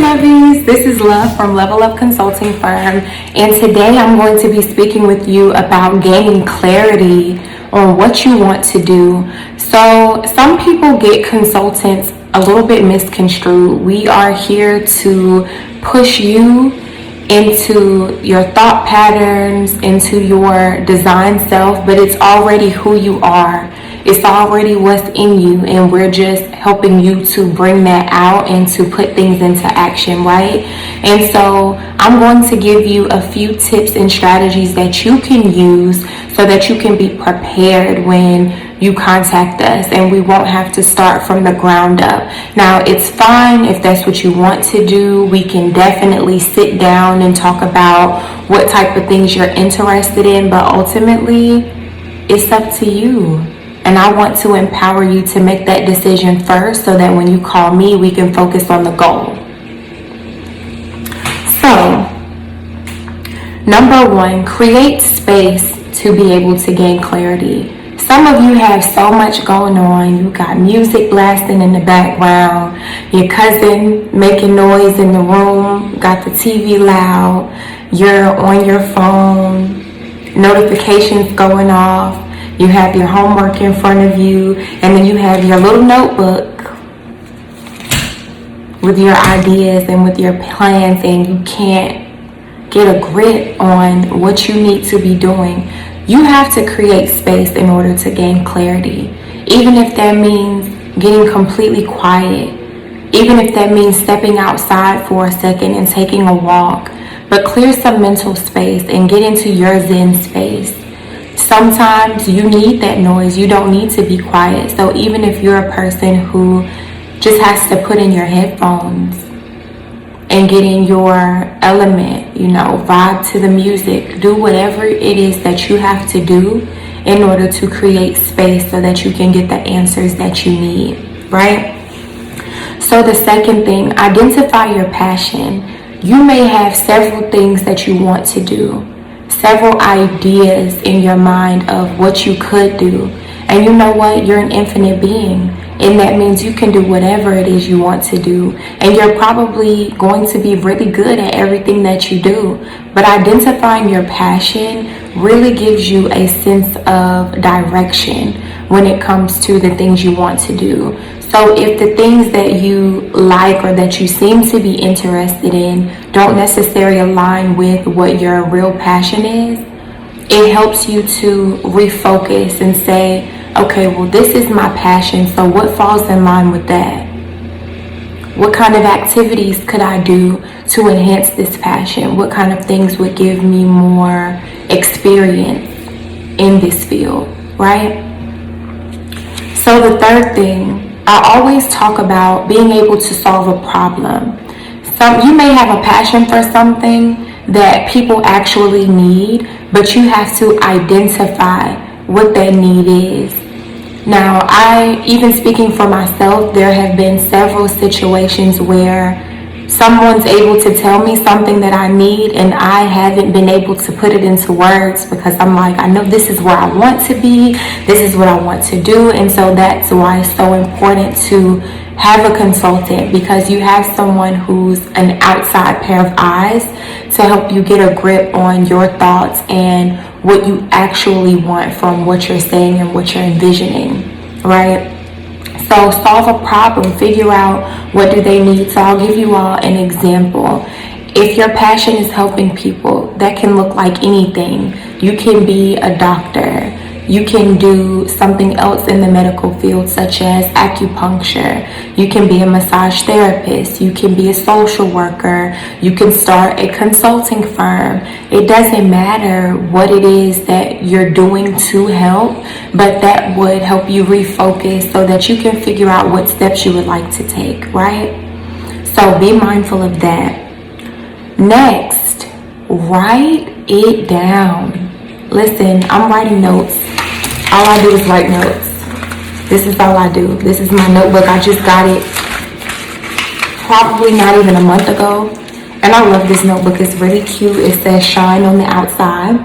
lovies, this is Love from Level Up Consulting Firm, and today I'm going to be speaking with you about gaining clarity on what you want to do. So some people get consultants a little bit misconstrued. We are here to push you into your thought patterns, into your design self, but it's already who you are. It's already what's in you, and we're just helping you to bring that out and to put things into action, right? And so I'm going to give you a few tips and strategies that you can use so that you can be prepared when you contact us, and we won't have to start from the ground up. Now, it's fine if that's what you want to do. We can definitely sit down and talk about what type of things you're interested in, but ultimately, it's up to you. And I want to empower you to make that decision first so that when you call me, we can focus on the goal. So, number one, create space to be able to gain clarity. Some of you have so much going on. You got music blasting in the background, your cousin making noise in the room, got the TV loud, you're on your phone, notifications going off. You have your homework in front of you, and then you have your little notebook with your ideas and with your plans, and you can't get a grip on what you need to be doing. You have to create space in order to gain clarity, even if that means getting completely quiet, even if that means stepping outside for a second and taking a walk, but clear some mental space and get into your Zen space. Sometimes you need that noise. You don't need to be quiet. So even if you're a person who just has to put in your headphones and get in your element, vibe to the music, do whatever it is that you have to do in order to create space so that you can get the answers that you need, right? So the second thing, identify your passion. You may have several things that you want to do, several ideas in your mind of what you could do. And you know what? You're an infinite being. And that means you can do whatever it is you want to do. And you're probably going to be really good at everything that you do. But identifying your passion really gives you a sense of direction when it comes to the things you want to do. So if the things that you like or that you seem to be interested in don't necessarily align with what your real passion is, it helps you to refocus and say, okay, well, this is my passion, so what falls in line with that? What kind of activities could I do to enhance this passion? What kind of things would give me more experience in this field, right? So the third thing, I always talk about being able to solve a problem. You may have a passion for something that people actually need, but you have to identify what that need is. Now, even speaking for myself, there have been several situations where someone's able to tell me something that I need and I haven't been able to put it into words because I'm like, I know this is where I want to be, this is what I want to do. And so that's why it's so important to have a consultant, because you have someone who's an outside pair of eyes to help you get a grip on your thoughts and what you actually want from what you're saying and what you're envisioning, right? So solve a problem, figure out what do they need. So I'll give you all an example. If your passion is helping people, that can look like anything. You can be a doctor. You can do something else in the medical field, such as acupuncture. You can be a massage therapist. You can be a social worker. You can start a consulting firm. It doesn't matter what it is that you're doing to help, but that would help you refocus so that you can figure out what steps you would like to take, right? So be mindful of that. Next, write it down. Listen, I'm writing notes. All I do is write notes. This is all I do. This is my notebook. I just got it probably not even a month ago. And I love this notebook. It's really cute. It says shine on the outside.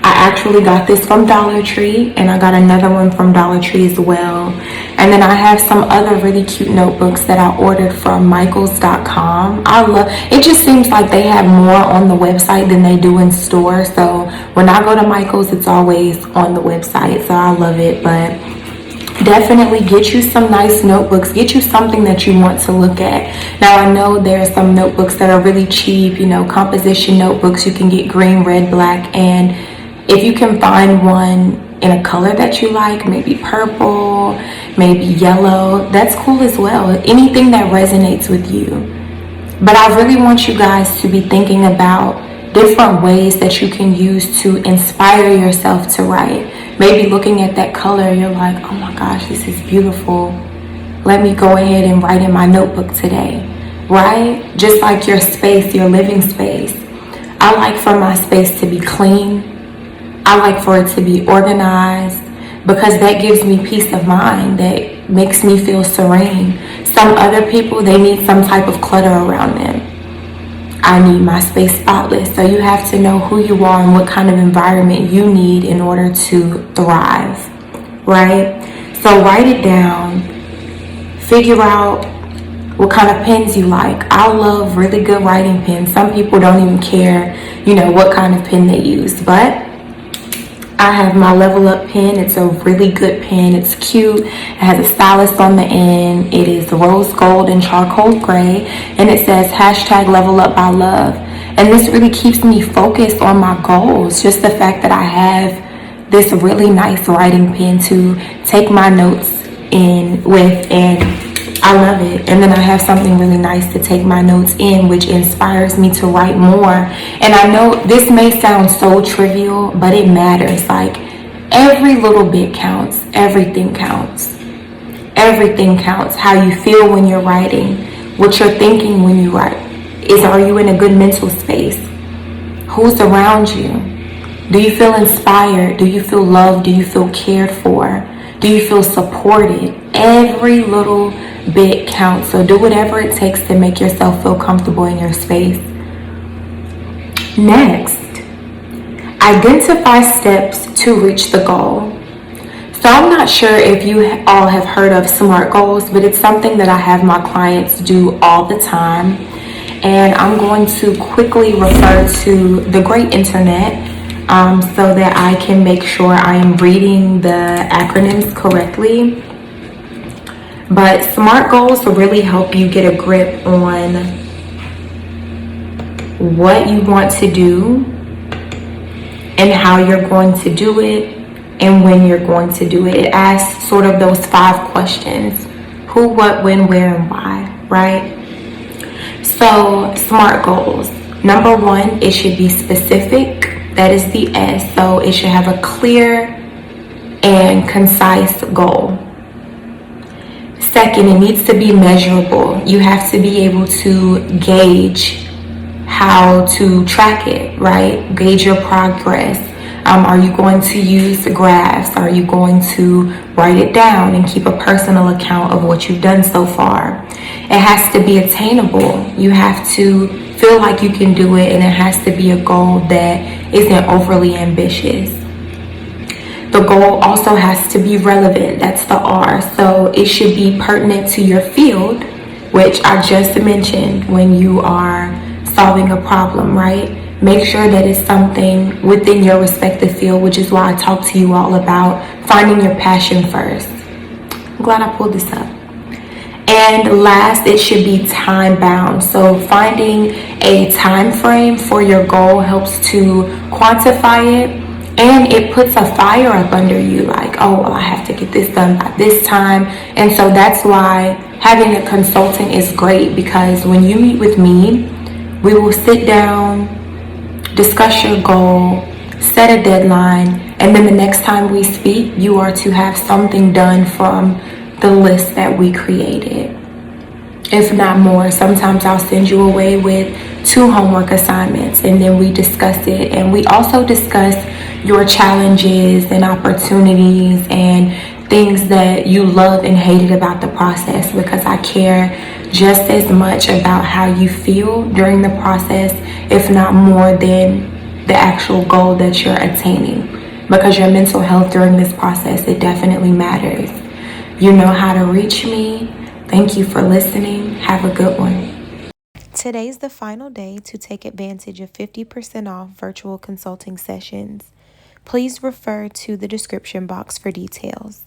I actually got this from Dollar Tree, and I got another one from Dollar Tree as well. And then I have some other really cute notebooks that I ordered from Michaels.com. It just seems like they have more on the website than they do in store. So when I go to Michaels, it's always on the website. So I love it. But definitely get you some nice notebooks. Get you something that you want to look at. Now, I know there are some notebooks that are really cheap, composition notebooks. You can get green, red, black, and if you can find one in a color that you like, maybe purple, maybe yellow, that's cool as well. Anything that resonates with you. But I really want you guys to be thinking about different ways that you can use to inspire yourself to write. Maybe looking at that color, you're like, oh my gosh, this is beautiful. Let me go ahead and write in my notebook today, right? Just like your space, your living space. I like for my space to be clean. I like for it to be organized because that gives me peace of mind. That makes me feel serene. Some other people, they need some type of clutter around them. I need my space spotless. So you have to know who you are and what kind of environment you need in order to thrive, right? So write it down. Figure out what kind of pens you like. I love really good writing pens. Some people don't even care, what kind of pen they use. But I have my Level Up pen. It's a really good pen. It's cute. It has a stylus on the end. It is rose gold and charcoal gray. And it says #Level Up by Love. And this really keeps me focused on my goals. Just the fact that I have this really nice writing pen to take my notes in with, and I love it. And then I have something really nice to take my notes in, which inspires me to write more. And I know this may sound so trivial, but it matters. Like, every little bit counts. Everything counts. Everything counts. How you feel when you're writing, what you're thinking when you write. Are you in a good mental space? Who's around you? Do you feel inspired? Do you feel loved? Do you feel cared for? Do you feel supported? Every little bit counts. So do whatever it takes to make yourself feel comfortable in your space. Next, identify steps to reach the goal. So I'm not sure if you all have heard of SMART goals, but it's something that I have my clients do all the time. And I'm going to quickly refer to the great internet so that I can make sure I am reading the acronyms correctly. But SMART goals will really help you get a grip on what you want to do and how you're going to do it and when you're going to do it. It asks sort of those 5 questions: who, what, when, where, and why, right? So SMART goals. Number 1, it should be specific. That is the S. So it should have a clear and concise goal. Second, it needs to be measurable. You have to be able to gauge how to track it, right? Gauge your progress. Are you going to use graphs? Are you going to write it down and keep a personal account of what you've done so far? It has to be attainable. You have to feel like you can do it, and it has to be a goal that isn't overly ambitious. The goal also has to be relevant. That's the R. So it should be pertinent to your field, which I just mentioned when you are solving a problem, right? Make sure that it's something within your respective field, which is why I talk to you all about finding your passion first. I'm glad I pulled this up. And last, it should be time bound. So finding a time frame for your goal helps to quantify it, and it puts a fire up under you, like, oh, well, I have to get this done by this time. And so that's why having a consultant is great, because when you meet with me, we will sit down, discuss your goal, set a deadline, and then the next time we speak, you are to have something done from the list that we created. If not more. Sometimes I'll send you away with 2 homework assignments, and then we discuss it. And we also discuss your challenges and opportunities and things that you love and hated about the process, because I care just as much about how you feel during the process, if not more, than the actual goal that you're attaining, because your mental health during this process, it definitely matters. You know how to reach me. Thank you for listening. Have a good one. Today's the final day to take advantage of 50% off virtual consulting sessions. Please refer to the description box for details.